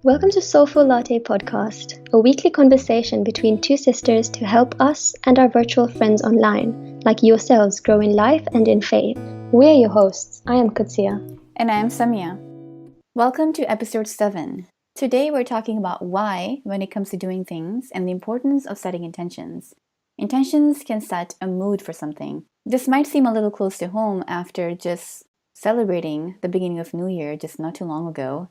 Welcome to Soulful Latte podcast, a weekly conversation between two sisters to help us and our virtual friends online, like yourselves, grow in life and in faith. We're your hosts. I am Qudsiyah. And I'm Samia. Welcome to episode 7. Today we're talking about why when it comes to doing things and the importance of setting intentions. Intentions can set a mood for something. This might seem a little close to home after just celebrating the beginning of New Year just not too long ago.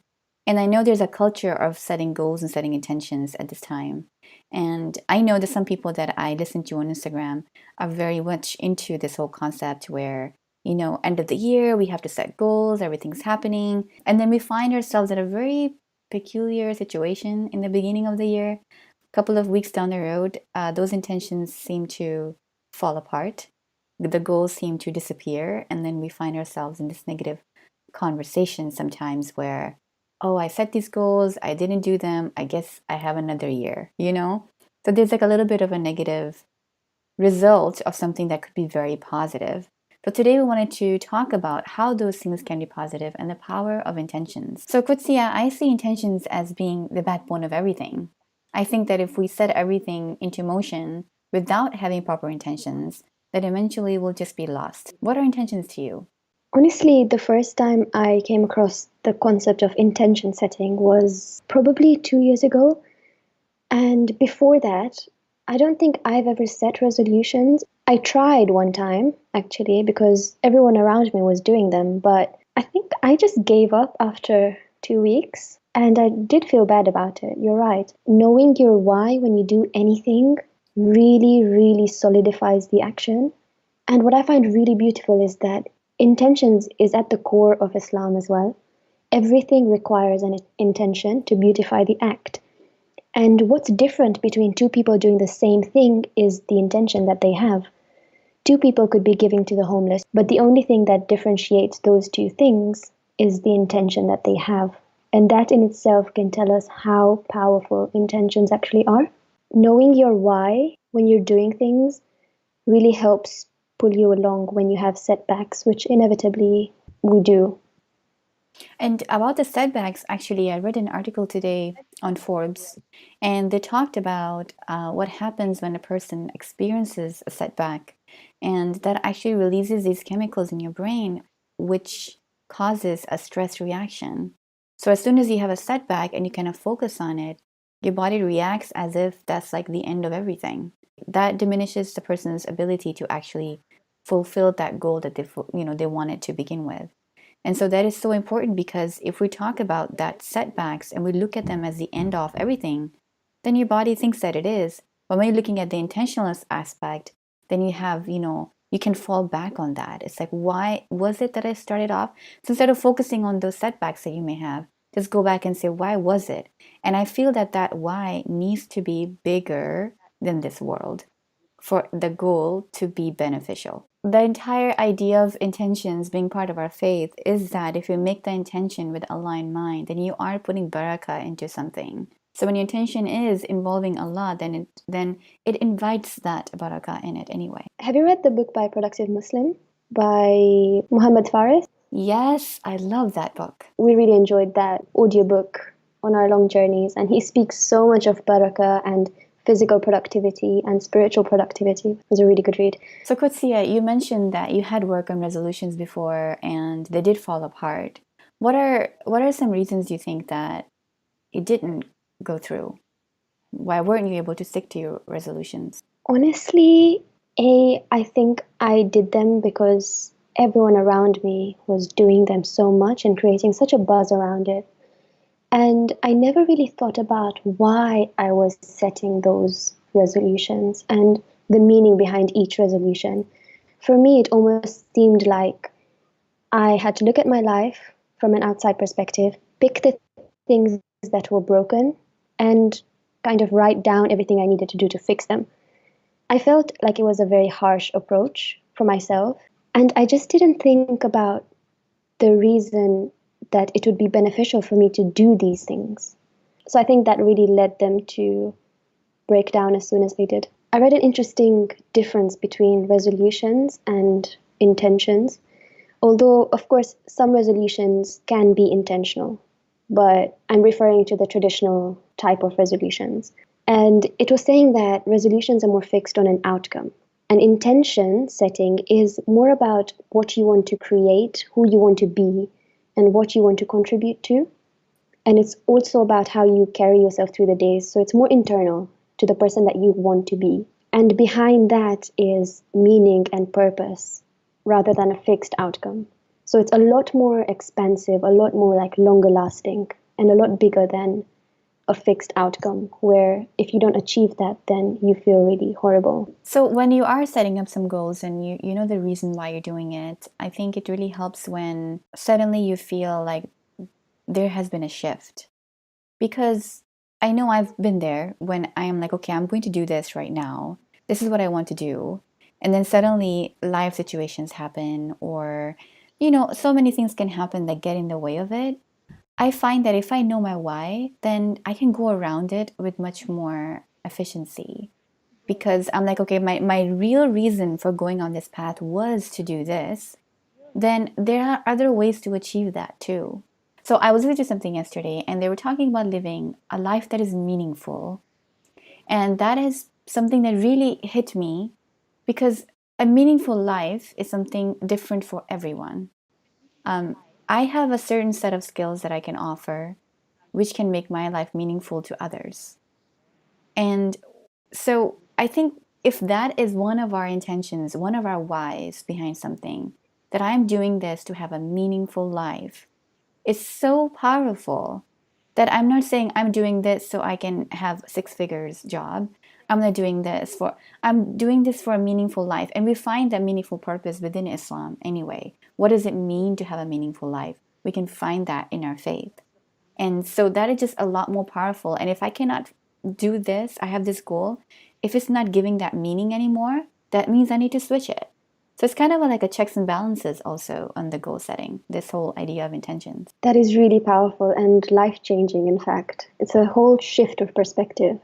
And I know there's a culture of setting goals and setting intentions at this time. And I know that some people that I listen to on Instagram are very much into this whole concept where end of the year, we have to set goals, everything's happening. And then we find ourselves in a very peculiar situation in the beginning of the year. A couple of weeks down the road, those intentions seem to fall apart. The goals seem to disappear. And then we find ourselves in this negative conversation sometimes where, oh, I set these goals, I didn't do them, I guess I have another year, So there's like a little bit of a negative result of something that could be very positive. So today we wanted to talk about how those things can be positive and the power of intentions. So Qudsiyah, I see intentions as being the backbone of everything. I think that if we set everything into motion without having proper intentions, that eventually we'll just be lost. What are intentions to you? Honestly, the first time I came across the concept of intention setting was probably 2 years ago. And before that, I don't think I've ever set resolutions. I tried one time, actually, because everyone around me was doing them, but I think I just gave up after 2 weeks. And I did feel bad about it. You're right. Knowing your why when you do anything really, really solidifies the action. And what I find really beautiful is that intentions is at the core of Islam as well. Everything requires an intention to beautify the act. And what's different between two people doing the same thing is the intention that they have. Two people could be giving to the homeless, but the only thing that differentiates those two things is the intention that they have. And that in itself can tell us how powerful intentions actually are. Knowing your why when you're doing things really helps pull you along when you have setbacks, which inevitably we do. And about the setbacks, actually, I read an article today on Forbes, and they talked about what happens when a person experiences a setback, and that actually releases these chemicals in your brain, which causes a stress reaction. So as soon as you have a setback and you kind of focus on it, your body reacts as if that's like the end of everything. That diminishes the person's ability to actually fulfill that goal that they wanted to begin with. And so that is so important because if we talk about that setbacks and we look at them as the end of everything, then your body thinks that it is. But when you're looking at the intentional aspect, then you can fall back on that. It's like, why was it that I started off? So instead of focusing on those setbacks that you may have, just go back and say, why was it? And I feel that that why needs to be bigger than this world for the goal to be beneficial. The entire idea of intentions being part of our faith is that if you make the intention with aligned mind, then you are putting barakah into something. So when your intention is involving Allah, then it invites that barakah in it anyway. Have you read the book by Productive Muslim by Muhammad Faris? Yes, I love that book. We really enjoyed that audiobook on our long journeys, and he speaks so much of barakah and physical productivity and spiritual productivity. It was a really good read. So Qudsiyah, you mentioned that you had work on resolutions before and they did fall apart. What are some reasons you think that it didn't go through? Why weren't you able to stick to your resolutions? Honestly, I think I did them because everyone around me was doing them so much and creating such a buzz around it. And I never really thought about why I was setting those resolutions and the meaning behind each resolution. For me, it almost seemed like I had to look at my life from an outside perspective, pick the things that were broken, and kind of write down everything I needed to do to fix them. I felt like it was a very harsh approach for myself, and I just didn't think about the reason that it would be beneficial for me to do these things. So I think that really led them to break down as soon as they did. I read an interesting difference between resolutions and intentions, although, of course, some resolutions can be intentional. but I'm referring to the traditional type of resolutions. And it was saying that resolutions are more fixed on an outcome. An intention setting is more about what you want to create, who you want to be, and what you want to contribute to. And it's also about how you carry yourself through the days. So it's more internal to the person that you want to be. And behind that is meaning and purpose rather than a fixed outcome. So it's a lot more expansive, a lot more like longer lasting, and a lot bigger than a fixed outcome where if you don't achieve that, then you feel really horrible. So when you are setting up some goals and you know the reason why you're doing it, I think it really helps when suddenly you feel like there has been a shift. Because I know I've been there when I am like, okay, I'm going to do this right now. This is what I want to do. And then suddenly life situations happen, or, so many things can happen that get in the way of it. I find that if I know my why, then I can go around it with much more efficiency. Because I'm like, okay, my real reason for going on this path was to do this. Then there are other ways to achieve that too. So I was listening to something yesterday and they were talking about living a life that is meaningful. And that is something that really hit me because a meaningful life is something different for everyone. I have a certain set of skills that I can offer, which can make my life meaningful to others. And so I think if that is one of our intentions, one of our whys behind something, that I'm doing this to have a meaningful life, it's so powerful that I'm not saying I'm doing this so I can have six figures job. I'm doing this for a meaningful life. And we find that meaningful purpose within Islam anyway. What does it mean to have a meaningful life? We can find that in our faith. And so that is just a lot more powerful. And if I cannot do this, I have this goal. If it's not giving that meaning anymore, that means I need to switch it. So it's kind of like a checks and balances also on the goal setting, this whole idea of intentions. That is really powerful and life changing, in fact. It's a whole shift of perspective.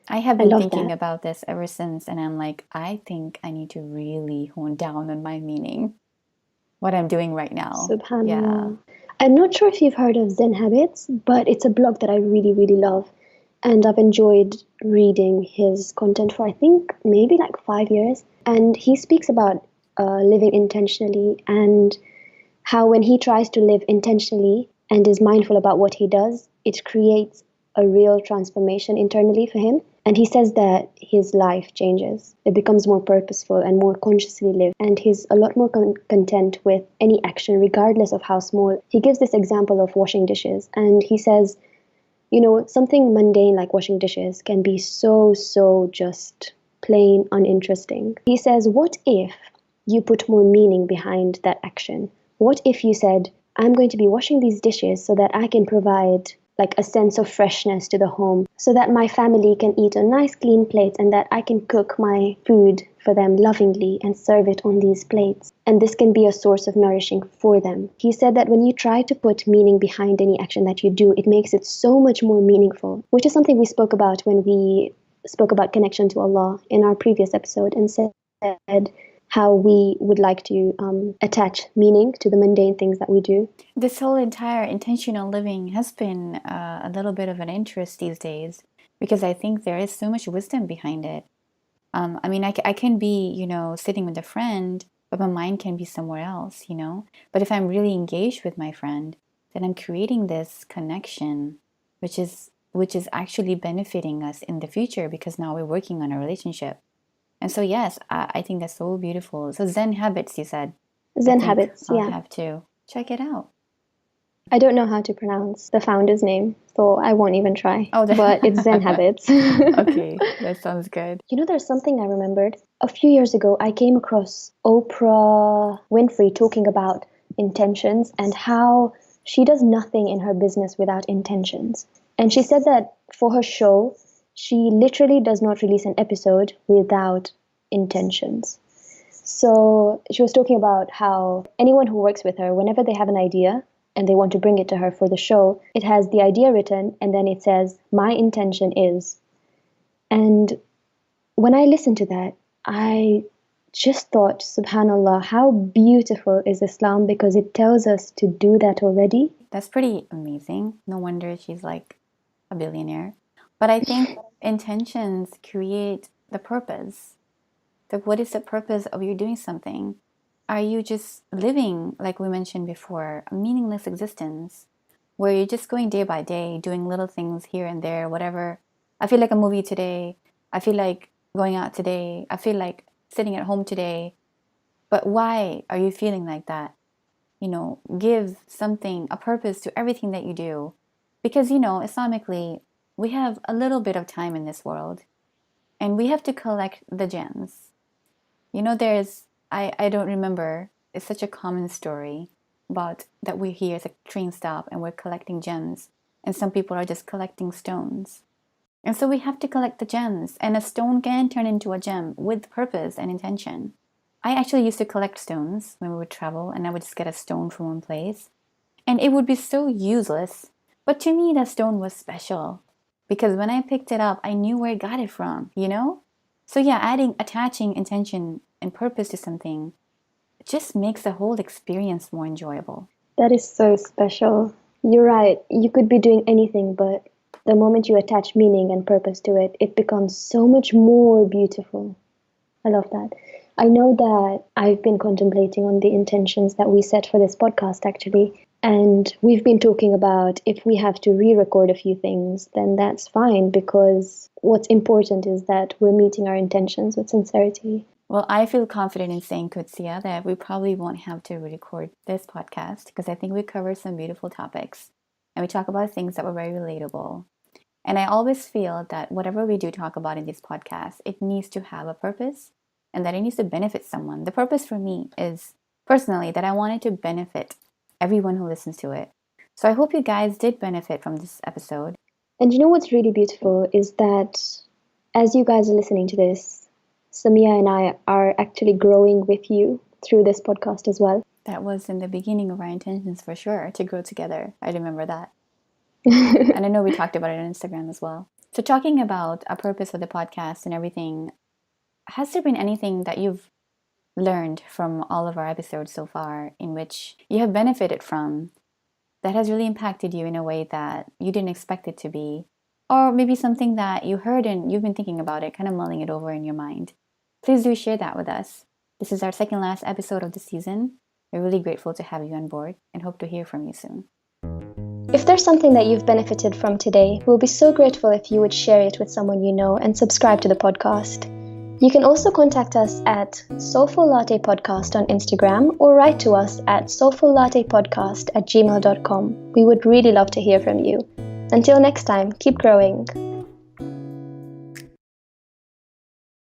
I have I been love thinking that. about this ever since, and I'm like, I think I need to really hone down on my meaning, what I'm doing right now. Yeah. Subhanallah. I'm not sure if you've heard of Zen Habits, but it's a blog that I really, really love. And I've enjoyed reading his content for, I think, maybe like 5 years. And he speaks about living intentionally and how when he tries to live intentionally and is mindful about what he does, it creates a real transformation internally for him. And he says that his life changes. It becomes more purposeful and more consciously lived. And he's a lot more content with any action, regardless of how small. He gives this example of washing dishes. And he says, something mundane like washing dishes can be so just plain uninteresting. He says, what if you put more meaning behind that action? What if you said, I'm going to be washing these dishes so that I can provide like a sense of freshness to the home, so that my family can eat on nice clean plates and that I can cook my food for them lovingly and serve it on these plates. And this can be a source of nourishing for them. He said that when you try to put meaning behind any action that you do, it makes it so much more meaningful, which is something we spoke about when we spoke about connection to Allah in our previous episode, and said how we would like to attach meaning to the mundane things that we do. This whole entire intentional living has been a little bit of an interest these days because I think there is so much wisdom behind it. I can be, sitting with a friend, but my mind can be somewhere else. But if I'm really engaged with my friend, then I'm creating this connection, which is actually benefiting us in the future because now we're working on a relationship. And so, yes, I think that's so beautiful. So Zen Habits, you said. I Zen think Habits, I'll yeah. have to check it out. I don't know how to pronounce the founder's name, so I won't even try. Oh, But it's Zen Habits. Okay, that sounds good. There's something I remembered. A few years ago, I came across Oprah Winfrey talking about intentions and how she does nothing in her business without intentions. And she said that for her show, she literally does not release an episode without intentions. So she was talking about how anyone who works with her, whenever they have an idea and they want to bring it to her for the show, it has the idea written and then it says, my intention is. And when I listened to that, I just thought, subhanallah, how beautiful is Islam, because it tells us to do that already. That's pretty amazing. No wonder she's like a billionaire. But I think intentions create the purpose. Like, what is the purpose of you doing something? Are you just living, like we mentioned before, a meaningless existence where you're just going day by day, doing little things here and there, whatever? I feel like a movie today. I feel like going out today. I feel like sitting at home today. But why are you feeling like that? Give something, a purpose to everything that you do. Because, Islamically, we have a little bit of time in this world and we have to collect the gems. I don't remember, it's such a common story about that we're here at a train stop and we're collecting gems, and some people are just collecting stones. And so we have to collect the gems, and a stone can turn into a gem with purpose and intention. I actually used to collect stones when we would travel, and I would just get a stone from one place. And it would be so useless. But to me, that stone was special. Because when I picked it up, I knew where I got it from? So yeah, attaching intention and purpose to something just makes the whole experience more enjoyable. That is so special. You're right. You could be doing anything, but the moment you attach meaning and purpose to it, it becomes so much more beautiful. I love that. I know that I've been contemplating on the intentions that we set for this podcast, actually. And we've been talking about if we have to re-record a few things, then that's fine, because what's important is that we're meeting our intentions with sincerity. Well, I feel confident in saying, Qudsiyah, that we probably won't have to record this podcast because I think we cover some beautiful topics and we talk about things that were very relatable. And I always feel that whatever we do talk about in this podcast, it needs to have a purpose and that it needs to benefit someone. The purpose for me is personally that I wanted to benefit everyone who listens to it. So I hope you guys did benefit from this episode. And you know what's really beautiful is that as you guys are listening to this, Samia and I are actually growing with you through this podcast as well. That was in the beginning of our intentions for sure, to grow together. I remember that. And I know we talked about it on Instagram as well. So talking about a purpose for the podcast and everything, has there been anything that you've learned from all of our episodes so far in which you have benefited from that has really impacted you in a way that you didn't expect it to be? Or maybe something that you heard and you've been thinking about it, kind of mulling it over in your mind. Please do share that with us. This is our second last episode of the season. We're really grateful to have you on board and hope to hear from you soon. If there's something that you've benefited from today, we'll be so grateful if you would share it with someone you know and subscribe to the podcast. You can also contact us at Soulful Latte Podcast on Instagram or write to us at soulfullattepodcast@gmail.com. We would really love to hear from you. Until next time, keep growing.